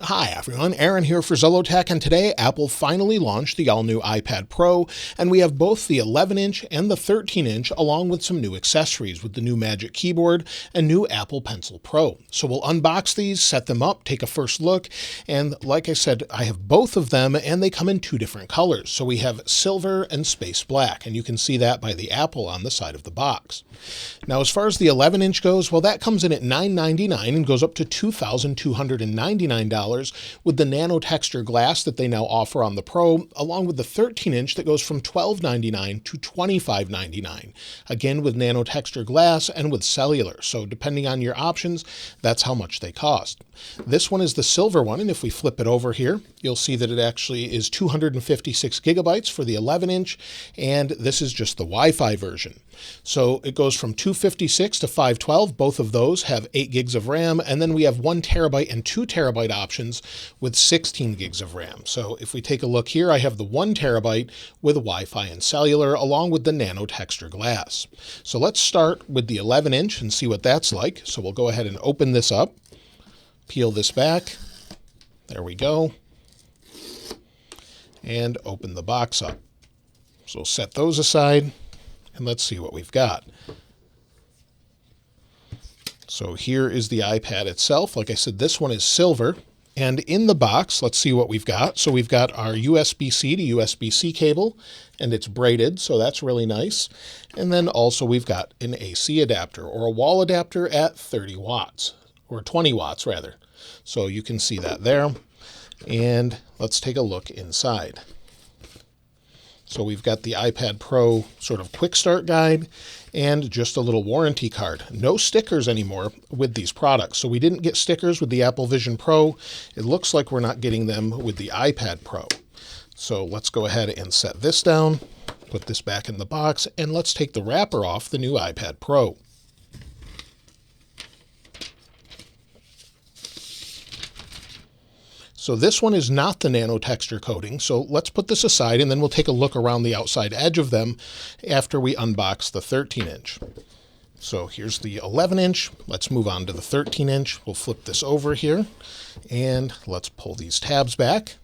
Hi everyone, Aaron here for Zollotech, and today Apple finally launched the all-new iPad Pro, and we have both the 11-inch and the 13-inch along with some new accessories with the new Magic Keyboard and new Apple Pencil Pro. So we'll unbox these, set them up, take a first look, and like I said, I have both of them and they come in two different colors. So we have silver and space black, and you can see that by the Apple on the side of the box. Now as far as the 11-inch goes, well, that comes in at $999 and goes up to $2,299 with the Nano-Texture glass that they now offer on the Pro, along with the 13-inch that goes from $1299 to $2599, again with Nano-Texture glass and with cellular. So depending on your options, that's how much they cost. This one is the silver one, and if we flip it over here, you'll see that it actually is 256 gigabytes for the 11-inch, and this is just the Wi-Fi version. So it goes from 256 to 512. Both of those have 8 gigs of RAM, and then we have 1 terabyte and 2 terabyte options with 16 gigs of RAM. So if we take a look here, I have the 1 terabyte with Wi-Fi and cellular along with the Nano-Texture glass. So let's start with the 11-inch and see what that's like. So we'll go ahead and open this up, peel this back. There we go. And open the box up. So set those aside. And let's see what we've got. So here is the iPad itself. Like I said, this one is silver. And in the box, let's see what we've got. So we've got our USB-C to USB-C cable, and it's braided, so that's really nice. And then also we've got an AC adapter, or a wall adapter at 30 watts, or 20 watts rather. So you can see that there. And let's take a look inside. So we've got the iPad Pro sort of quick start guide and just a little warranty card. No stickers anymore with these products. So we didn't get stickers with the Apple Vision Pro. It looks like we're not getting them with the iPad Pro. So let's go ahead and set this down, put this back in the box, and let's take the wrapper off the new iPad Pro. So this one is not the Nano-Texture coating, so let's put this aside and then we'll take a look around the outside edge of them after we unbox the 13-inch. So here's the 11-inch. Let's move on to the 13-inch. We'll flip this over here and let's pull these tabs back.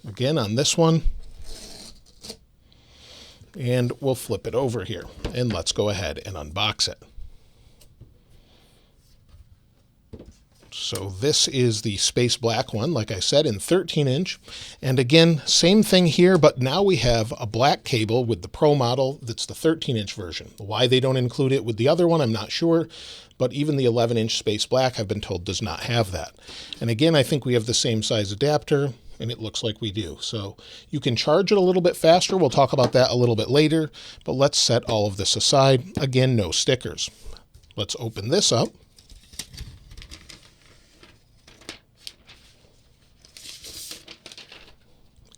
Again on this one. And we'll flip it over here and let's go ahead and unbox it. So this is the space black one, like I said, in 13-inch. And again, same thing here, but now we have a black cable with the Pro model that's the 13-inch version. Why they don't include it with the other one, I'm not sure. But even the 11-inch space black, I've been told, does not have that. And again, I think we have the same size adapter, and it looks like we do. So you can charge it a little bit faster. We'll talk about that a little bit later. But let's set all of this aside. Again, no stickers. Let's open this up.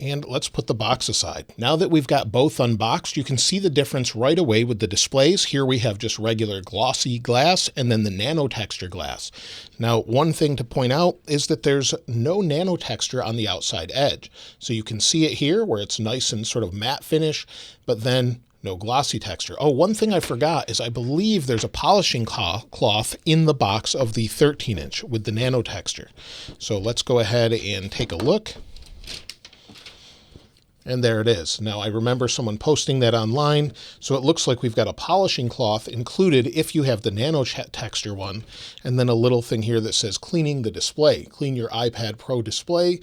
And let's put the box aside. Now that we've got both unboxed, you can see the difference right away with the displays. Here we have just regular glossy glass and then the Nano-Texture glass. Now, one thing to point out is that there's no Nano-Texture on the outside edge. So you can see it here where it's nice and sort of matte finish, but then no glossy texture. Oh, one thing I forgot is I believe there's a polishing cloth in the box of the 13-inch with the Nano-Texture. So let's go ahead and take a look. And there it is. Now, I remember someone posting that online, so it looks like we've got a polishing cloth included if you have the Nano-Texture one, and then a little thing here that says cleaning the display. Clean your iPad Pro display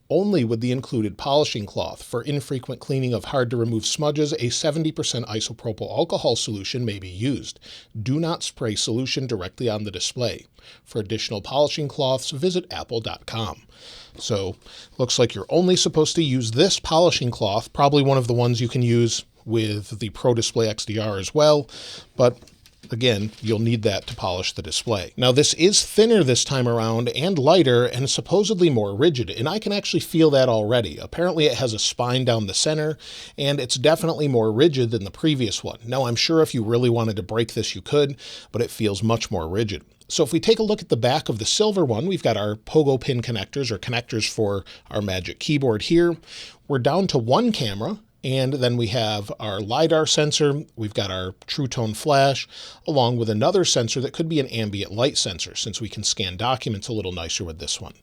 only with the included polishing cloth. For infrequent cleaning of hard-to-remove smudges, a 70% isopropyl alcohol solution may be used. Do not spray solution directly on the display. For additional polishing cloths, visit apple.com. So, looks like you're only supposed to use this polishing cloth, probably one of the ones you can use with the Pro Display XDR as well, but again, you'll need that to polish the display. Now, this is thinner this time around and lighter and supposedly more rigid, and I can actually feel that already. Apparently, it has a spine down the center, and it's definitely more rigid than the previous one. Now, I'm sure if you really wanted to break this, you could, but it feels much more rigid. So if we take a look at the back of the silver one, we've got our pogo pin connectors, or connectors for our Magic Keyboard here. We're down to one camera, And then we have our LiDAR sensor, we've got our True Tone flash, along with another sensor that could be an ambient light sensor, since we can scan documents a little nicer with this one.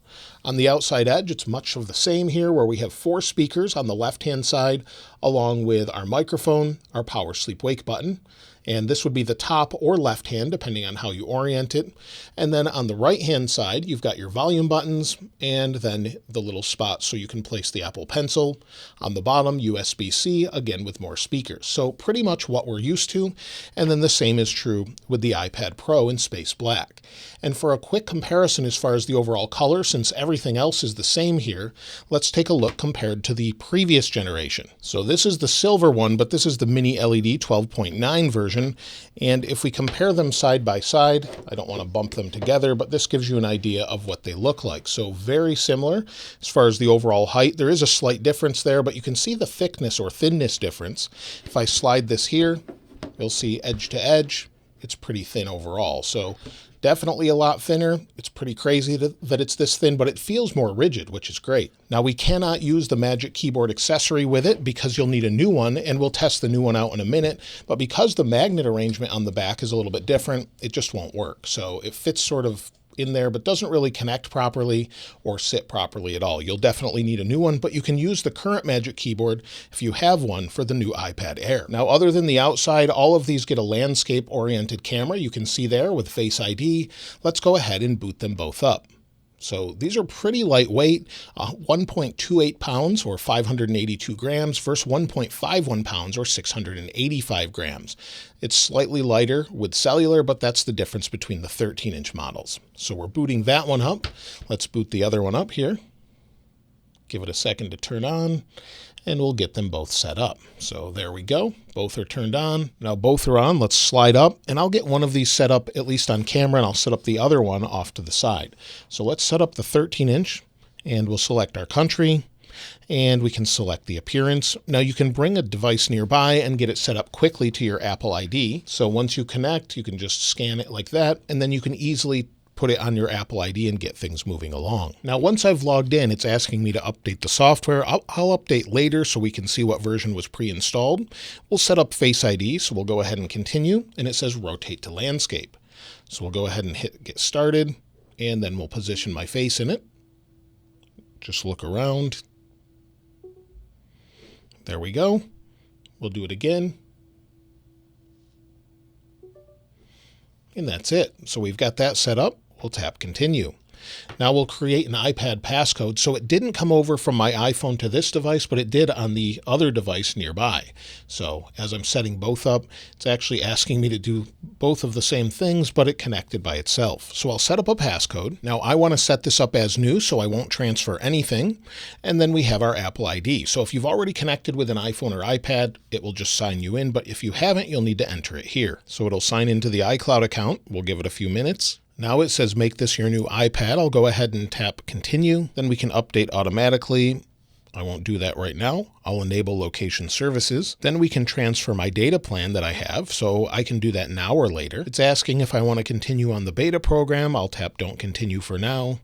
On the outside edge, it's much of the same here, where we have 4 speakers on the left-hand side, along with our microphone, our power sleep wake button, and this would be the top or left hand, depending on how you orient it. And then on the right-hand side, you've got your volume buttons and then the little spots so you can place the Apple Pencil. On the bottom, USB-C, again with more speakers. So pretty much what we're used to. And then the same is true with the iPad Pro in space black. And for a quick comparison as far as the overall color, since everything else is the same here, let's take a look compared to the previous generation. So this is the silver one, but this is the mini LED 12.9 version. And if we compare them side by side, I don't want to bump them together, but this gives you an idea of what they look like. So very similar as far as the overall height. There is a slight difference there, but you can see the thickness or thinness difference. If I slide this here, you'll see edge to edge, it's pretty thin overall. So definitely a lot thinner. It's pretty crazy that it's this thin, but it feels more rigid, which is great. Now we cannot use the Magic Keyboard accessory with it because you'll need a new one, and we'll test the new one out in a minute. But because the magnet arrangement on the back is a little bit different, it just won't work. So it fits sort of in there, but doesn't really connect properly or sit properly at all. You'll definitely need a new one, but you can use the current Magic Keyboard if you have one for the new iPad Air. Now, other than the outside, all of these get a landscape-oriented camera. You can see there with Face ID. Let's go ahead and boot them both up. So these are pretty lightweight, 1.28 pounds or 582 grams versus 1.51 pounds or 685 grams. It's slightly lighter with cellular, but that's the difference between the 13-inch models. So we're booting that one up. Let's boot the other one up here. Give it a second to turn on, and we'll get them both set up. So there we go. Both are turned on. Now both are on. Let's slide up, and I'll get one of these set up at least on camera, and I'll set up the other one off to the side. So let's set up the 13-inch, and we'll select our country, and we can select the appearance. Now you can bring a device nearby and get it set up quickly to your Apple ID. So once you connect, you can just scan it like that, and then you can easily put it on your Apple ID and get things moving along. Now, once I've logged in, it's asking me to update the software. I'll update later so we can see what version was pre-installed. We'll set up Face ID, so we'll go ahead and continue, and it says rotate to landscape. So we'll go ahead and hit get started, and then we'll position my face in it. Just look around. There we go. We'll do it again. And that's it. So we've got that set up. We'll tap continue. Now we'll create an iPad passcode. So it didn't come over from my iPhone to this device, but it did on the other device nearby. So as I'm setting both up, it's actually asking me to do both of the same things, but it connected by itself. So I'll set up a passcode. Now I want to set this up as new, so I won't transfer anything. And then we have our Apple ID. So if you've already connected with an iPhone or iPad, it will just sign you in. But if you haven't, you'll need to enter it here. So it'll sign into the iCloud account. We'll give it a few minutes. Now it says make this your new iPad. I'll go ahead and tap continue. Then we can update automatically. I won't do that right now. I'll enable location services. Then we can transfer my data plan that I have, so I can do that now or later. It's asking if I want to continue on the beta program. I'll tap don't continue for now.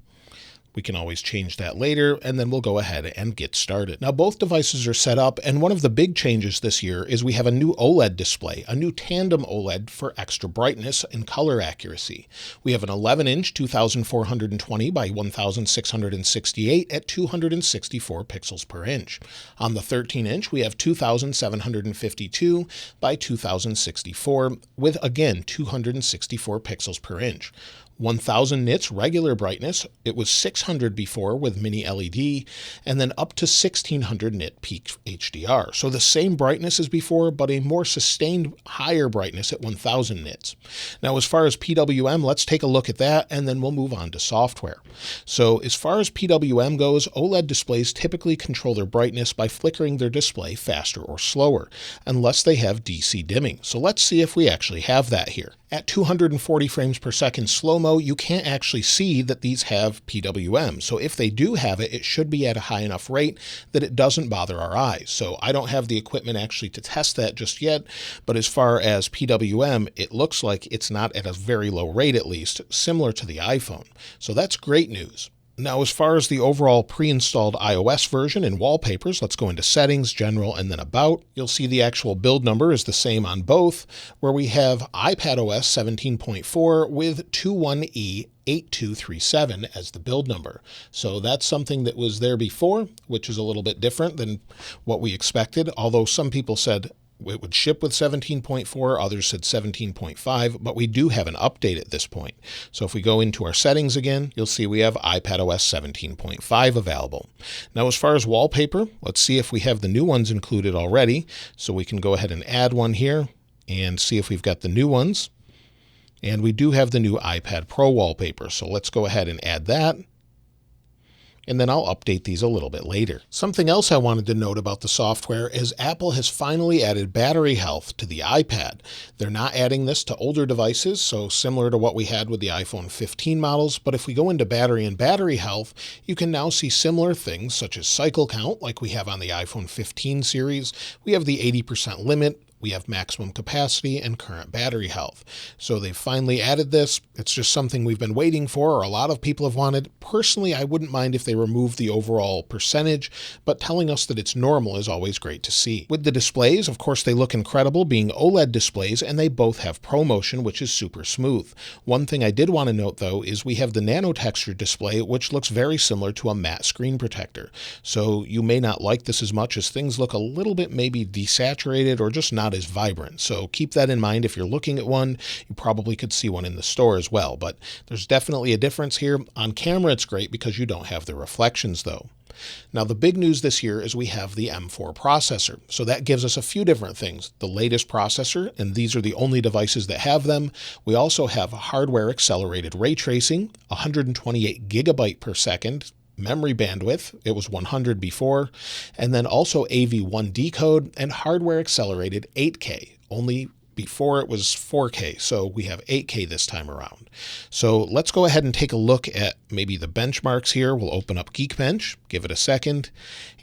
We can always change that later, and then we'll go ahead and get started. Now, both devices are set up, and one of the big changes this year is we have a new OLED display, a new tandem OLED for extra brightness and color accuracy. We have an 11-inch 2420 by 1668 at 264 pixels per inch. On the 13-inch, we have 2752 by 2064 with, again, 264 pixels per inch. 1000 nits regular brightness. It was 600 before with mini LED, and then up to 1600 nit peak HDR. So the same brightness as before, but a more sustained higher brightness at 1000 nits. Now, as far as PWM, let's take a look at that, and then we'll move on to software. So as far as PWM goes, OLED displays typically control their brightness by flickering their display faster or slower, unless they have DC dimming. So let's see if we actually have that here. At 240 frames per second slow-mo, you can't actually see that these have PWM. So if they do have it, it should be at a high enough rate that it doesn't bother our eyes. So I don't have the equipment actually to test that just yet, but as far as PWM, it looks like it's not at a very low rate, at least, similar to the iPhone. So that's great news. Now, as far as the overall pre-installed iOS version in Wallpapers, let's go into Settings, General, and then About. You'll see the actual build number is the same on both, where we have iPadOS 17.4 with 21E8237 as the build number. So that's something that was there before, which is a little bit different than what we expected, although some people said it would ship with 17.4, others said 17.5, but we do have an update at this point. So if we go into our settings again, you'll see we have iPadOS 17.5 available. Now, as far as wallpaper, let's see if we have the new ones included already. So we can go ahead and add one here and see if we've got the new ones. And we do have the new iPad Pro wallpaper. So let's go ahead and add that. And then I'll update these a little bit later. Something else I wanted to note about the software is Apple has finally added battery health to the iPad. They're not adding this to older devices, so similar to what we had with the iPhone 15 models, but if we go into battery and battery health, you can now see similar things such as cycle count like we have on the iPhone 15 series. We have the 80% limit. We have maximum capacity and current battery health. So they've finally added this. It's just something we've been waiting for, or a lot of people have wanted. Personally, I wouldn't mind if they removed the overall percentage, but telling us that it's normal is always great to see. With the displays, of course, they look incredible being OLED displays, and they both have ProMotion, which is super smooth. One thing I did want to note, though, is we have the Nano-Texture display, which looks very similar to a matte screen protector. So you may not like this as much as things look a little bit maybe desaturated or just not as vibrant. So keep that in mind if you're looking at one. You probably could see one in the store as well, but there's definitely a difference here. On camera, it's great because you don't have the reflections though. Now, the big news this year is we have the M4 processor. So that gives us a few different things. The latest processor, and these are the only devices that have them. We also have hardware accelerated ray tracing, 128 gigabyte per second, memory bandwidth, it was 100 before, and then also AV1 decode and hardware accelerated 8K. Only before it was 4K, so we have 8K this time around. So let's go ahead and take a look at maybe the benchmarks here. We'll open up Geekbench, give it a second,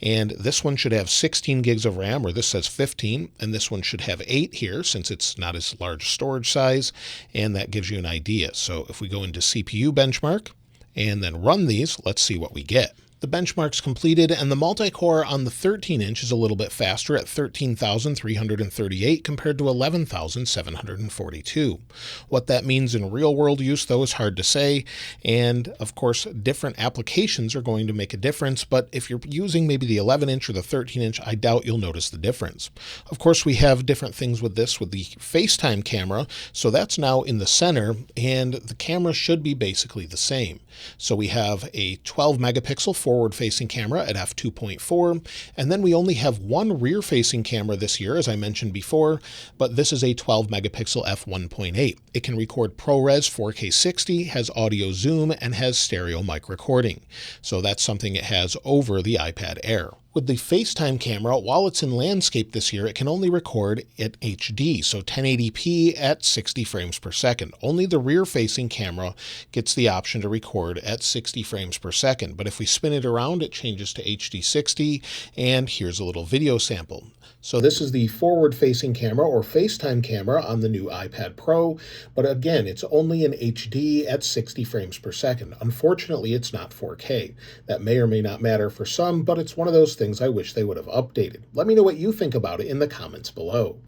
and this one should have 16 gigs of RAM, or this says 15, and this one should have 8 here since it's not as large storage size, and that gives you an idea. So if we go into CPU benchmark, and then run these, let's see what we get. The benchmark's completed, and the multi-core on the 13-inch is a little bit faster at 13,338 compared to 11,742. What that means in real-world use, though, is hard to say, and of course, different applications are going to make a difference, but if you're using maybe the 11-inch or the 13-inch, I doubt you'll notice the difference. Of course, we have different things with this with the FaceTime camera, so that's now in the center, and the camera should be basically the same. So we have a 12 megapixel forward-facing camera at f2.4, and then we only have one rear-facing camera this year, as I mentioned before, but this is a 12 megapixel f1.8. It can record ProRes 4K 60, has audio zoom, and has stereo mic recording. So that's something it has over the iPad Air. With the FaceTime camera, while it's in landscape this year, it can only record at HD, so 1080p at 60 frames per second. Only the rear-facing camera gets the option to record at 60 frames per second. But if we spin it around, it changes to HD 60, and here's a little video sample. So this is the forward-facing camera or FaceTime camera on the new iPad Pro, but again, it's only in HD at 60 frames per second. Unfortunately, it's not 4K. That may or may not matter for some, but it's one of those things I wish they would have updated. Let me know what you think about it in the comments below.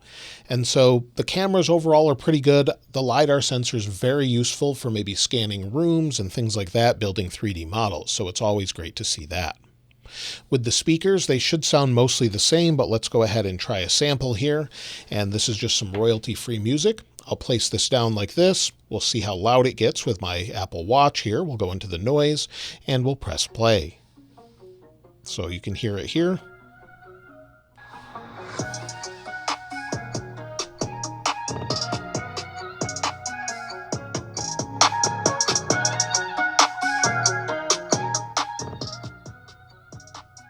And so the cameras overall are pretty good. The LiDAR sensor is very useful for maybe scanning rooms and things like that, building 3D models, so it's always great to see that. With the speakers, they should sound mostly the same, but let's go ahead and try a sample here. And this is just some royalty-free music. I'll place this down like this. We'll see how loud it gets with my Apple Watch here. We'll go into the noise and we'll press play. So you can hear it here.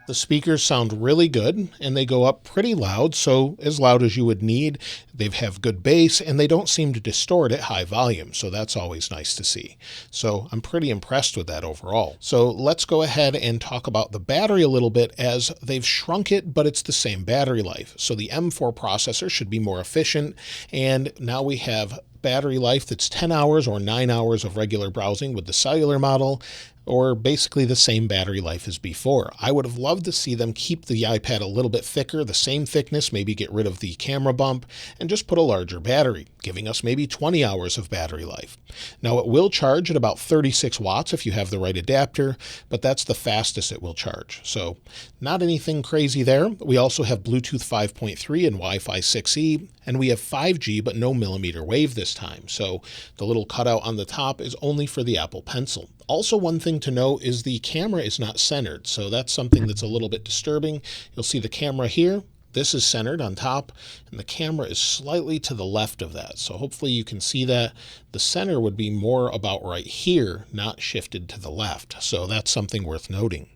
The speakers sound really good, and they go up pretty loud, so as loud as you would need. They have good bass, and they don't seem to distort at high volume, so that's always nice to see. So I'm pretty impressed with that overall. So let's go ahead and talk about the battery a little bit, as they've shrunk it, but it's the same battery life. So the M4 processor should be more efficient, and now we have battery life that's 10 hours or 9 hours of regular browsing with the cellular model. or basically the same battery life as before. I would have loved to see them keep the iPad a little bit thicker, the same thickness, maybe get rid of the camera bump, and just put a larger battery, giving us maybe 20 hours of battery life. Now it will charge at about 36 watts if you have the right adapter, but that's the fastest it will charge. So not anything crazy there. We also have Bluetooth 5.3 and Wi-Fi 6E, and we have 5G but no millimeter wave this time. So the little cutout on the top is only for the Apple Pencil. Also, one thing to note is the camera is not centered, so that's something that's a little bit disturbing. You'll see the camera here. This is centered on top, and the camera is slightly to the left of that. So hopefully you can see that. The center would be more about right here, not shifted to the left. So that's something worth noting.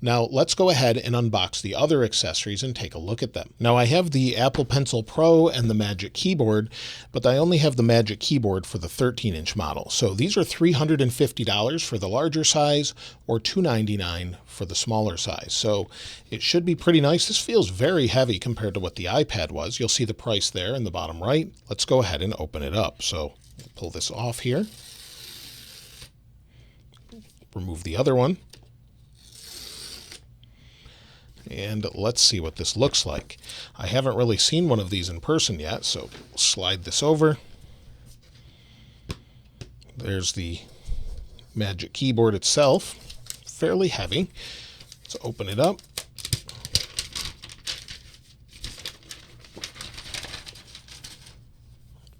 Now let's go ahead and unbox the other accessories and take a look at them. Now I have the Apple Pencil Pro and the Magic Keyboard, but I only have the Magic Keyboard for the 13-inch model. So these are $350 for the larger size or $299 for the smaller size. So it should be pretty nice. This feels very heavy compared to what the iPad was. You'll see the price there in the bottom right. Let's go ahead and open it up. So we'll pull this off here. Remove the other one. And let's see what this looks like. I haven't really seen one of these in person yet, so slide this over. There's the Magic Keyboard itself, fairly heavy. Let's open it up.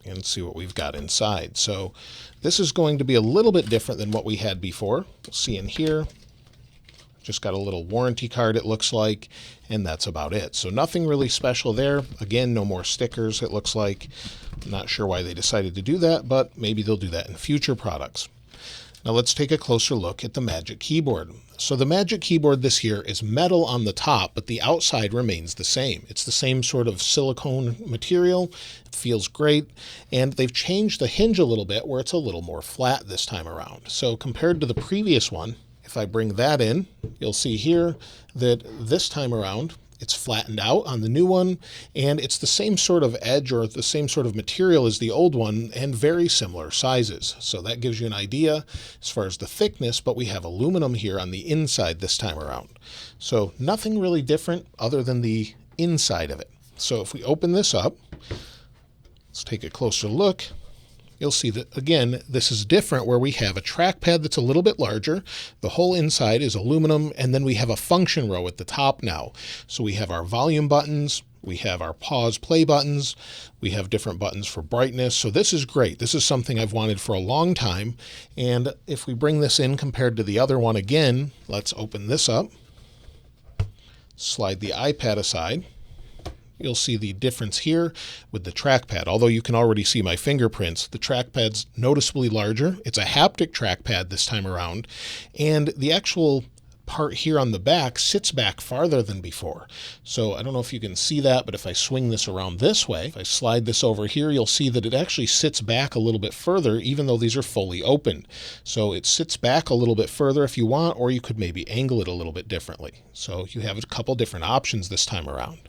And see what we've got inside. So this is going to be a little bit different than what we had before. We'll see in here. Just got a little warranty card, it looks like, and that's about it. So nothing really special there. Again, no more stickers, it looks like. I'm not sure why they decided to do that, but maybe they'll do that in future products. Now let's take a closer look at the Magic Keyboard. So the Magic Keyboard this year is metal on the top, but the outside remains the same. It's the same sort of silicone material. It feels great. And they've changed the hinge a little bit where it's a little more flat this time around. So compared to the previous one, if I bring that in, you'll see here that this time around, it's flattened out on the new one, and it's the same sort of edge or the same sort of material as the old one and very similar sizes. So that gives you an idea as far as the thickness, but we have aluminum here on the inside this time around. So nothing really different other than the inside of it. So if we open this up, let's take a closer look. You'll see that, again, this is different where we have a trackpad that's a little bit larger. The whole inside is aluminum, and then we have a function row at the top now. So we have our volume buttons, we have our pause play buttons, we have different buttons for brightness. So this is great. This is something I've wanted for a long time. And if we bring this in compared to the other one again, let's open this up, slide the iPad aside. You'll see the difference here with the trackpad. Although you can already see my fingerprints, the trackpad's noticeably larger. It's a haptic trackpad this time around, and the actual part here on the back sits back farther than before. So I don't know if you can see that, but if I swing this around this way, if I slide this over here, you'll see that it actually sits back a little bit further, even though these are fully open. So it sits back a little bit further if you want, or you could maybe angle it a little bit differently. So you have a couple different options this time around.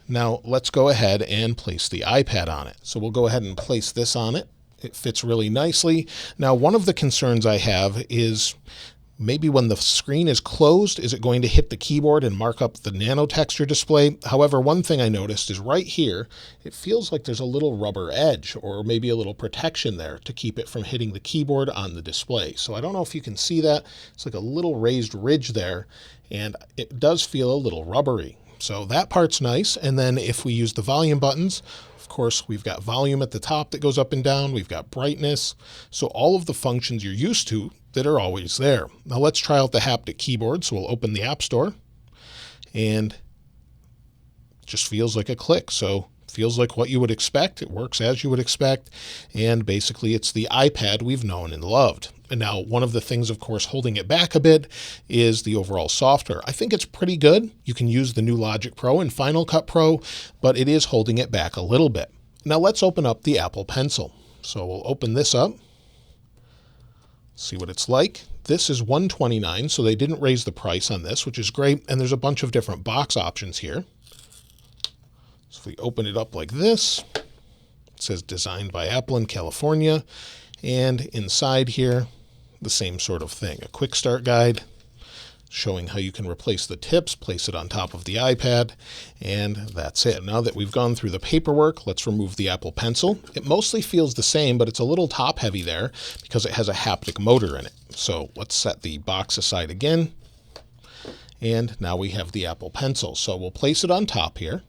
Now let's go ahead and place the iPad on it. So we'll go ahead and place this on it. It fits really nicely. Now one of the concerns I have is maybe when the screen is closed, is it going to hit the keyboard and mark up the Nano-Texture display? However, one thing I noticed is right here, it feels like there's a little rubber edge or maybe a little protection there to keep it from hitting the keyboard on the display. So I don't know if you can see that. It's like a little raised ridge there, and it does feel a little rubbery. So that part's nice. And then if we use the volume buttons, of course, we've got volume at the top that goes up and down. We've got brightness. So all of the functions you're used to that are always there. Now let's try out the haptic keyboard. So we'll open the App Store, and it just feels like a click. So it feels like what you would expect. It works as you would expect. And basically it's the iPad we've known and loved. And now one of the things, of course, holding it back a bit is the overall software. I think it's pretty good. You can use the new Logic Pro and Final Cut Pro, but it is holding it back a little bit. Now let's open up the Apple Pencil. So we'll open this up, see what it's like. This is $129, so they didn't raise the price on this, which is great. And there's a bunch of different box options here. So if we open it up like this, it says designed by Apple in California. And inside here, the same sort of thing. A quick start guide showing how you can replace the tips, place it on top of the iPad, and that's it. Now that we've gone through the paperwork, let's remove the Apple Pencil. It mostly feels the same, but it's a little top heavy there because it has a haptic motor in it. So let's set the box aside again. And now we have the Apple Pencil. So we'll place it on top here.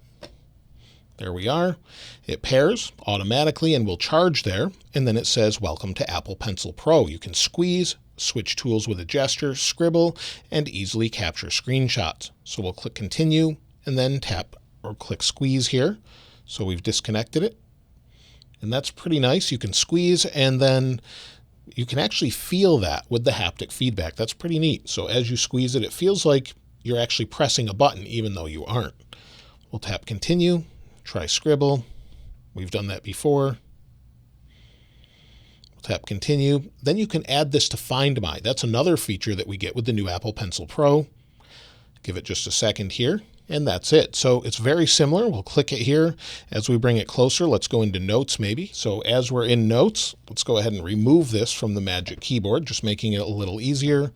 There we are. It pairs automatically and will charge there. And then it says, welcome to Apple Pencil Pro. You can squeeze, switch tools with a gesture, scribble, and easily capture screenshots. So we'll click continue and then tap or click squeeze here. So we've disconnected it. And that's pretty nice. You can squeeze and then you can actually feel that with the haptic feedback. That's pretty neat. So as you squeeze it, it feels like you're actually pressing a button even though you aren't. We'll tap continue, try scribble. We've done that before. Tap continue. Then you can add this to Find My. That's another feature that we get with the new Apple Pencil Pro. Give it just a second here, and that's it. So it's very similar. We'll click it here. As we bring it closer, let's go into Notes maybe. So as we're in Notes, let's go ahead and remove this from the Magic Keyboard, just making it a little easier,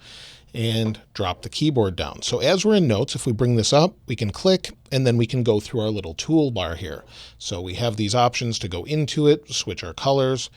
and drop the keyboard down. So as we're in Notes, if we bring this up, we can click, and then we can go through our little toolbar here. So we have these options to go into it, switch our colors,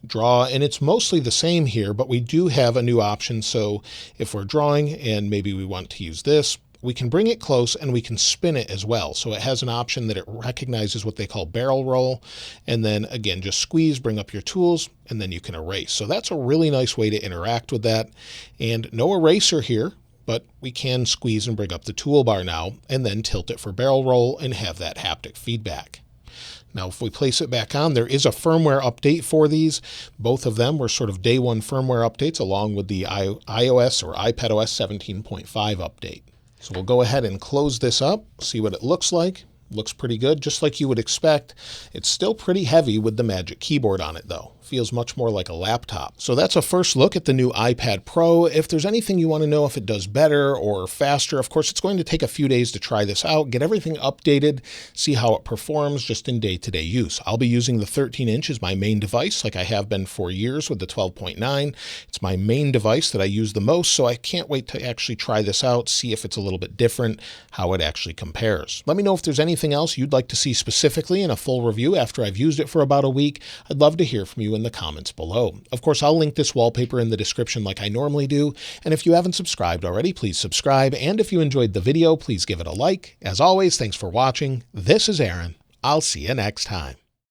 draw, and it's mostly the same here, but we do have a new option. So if we're drawing and maybe we want to use this, we can bring it close and we can spin it as well. So it has an option that it recognizes what they call barrel roll. And then again, just squeeze, bring up your tools, and then you can erase. So that's a really nice way to interact with that. And no eraser here, but we can squeeze and bring up the toolbar now and then tilt it for barrel roll and have that haptic feedback. Now, if we place it back on, there is a firmware update for these. Both of them were sort of day one firmware updates along with the iOS or iPadOS 17.5 update. So we'll go ahead and close this up, see what it looks like. Looks pretty good, just like you would expect. It's still pretty heavy with the Magic Keyboard on it though. Feels much more like a laptop. So that's a first look at the new iPad Pro. If there's anything you want to know if it does better or faster, of course, it's going to take a few days to try this out, get everything updated, see how it performs just in day-to-day use. I'll be using the 13-inch as my main device like I have been for years with the 12.9. It's my main device that I use the most, so I can't wait to actually try this out, see if it's a little bit different, how it actually compares. Let me know if there's anything else you'd like to see specifically in a full review after I've used it for about a week. I'd love to hear from you in the comments below. Of course, I'll link this wallpaper in the description like I normally do. And if you haven't subscribed already, please subscribe. And if you enjoyed the video, please give it a like. As always, thanks for watching. This is Aaron. I'll see you next time.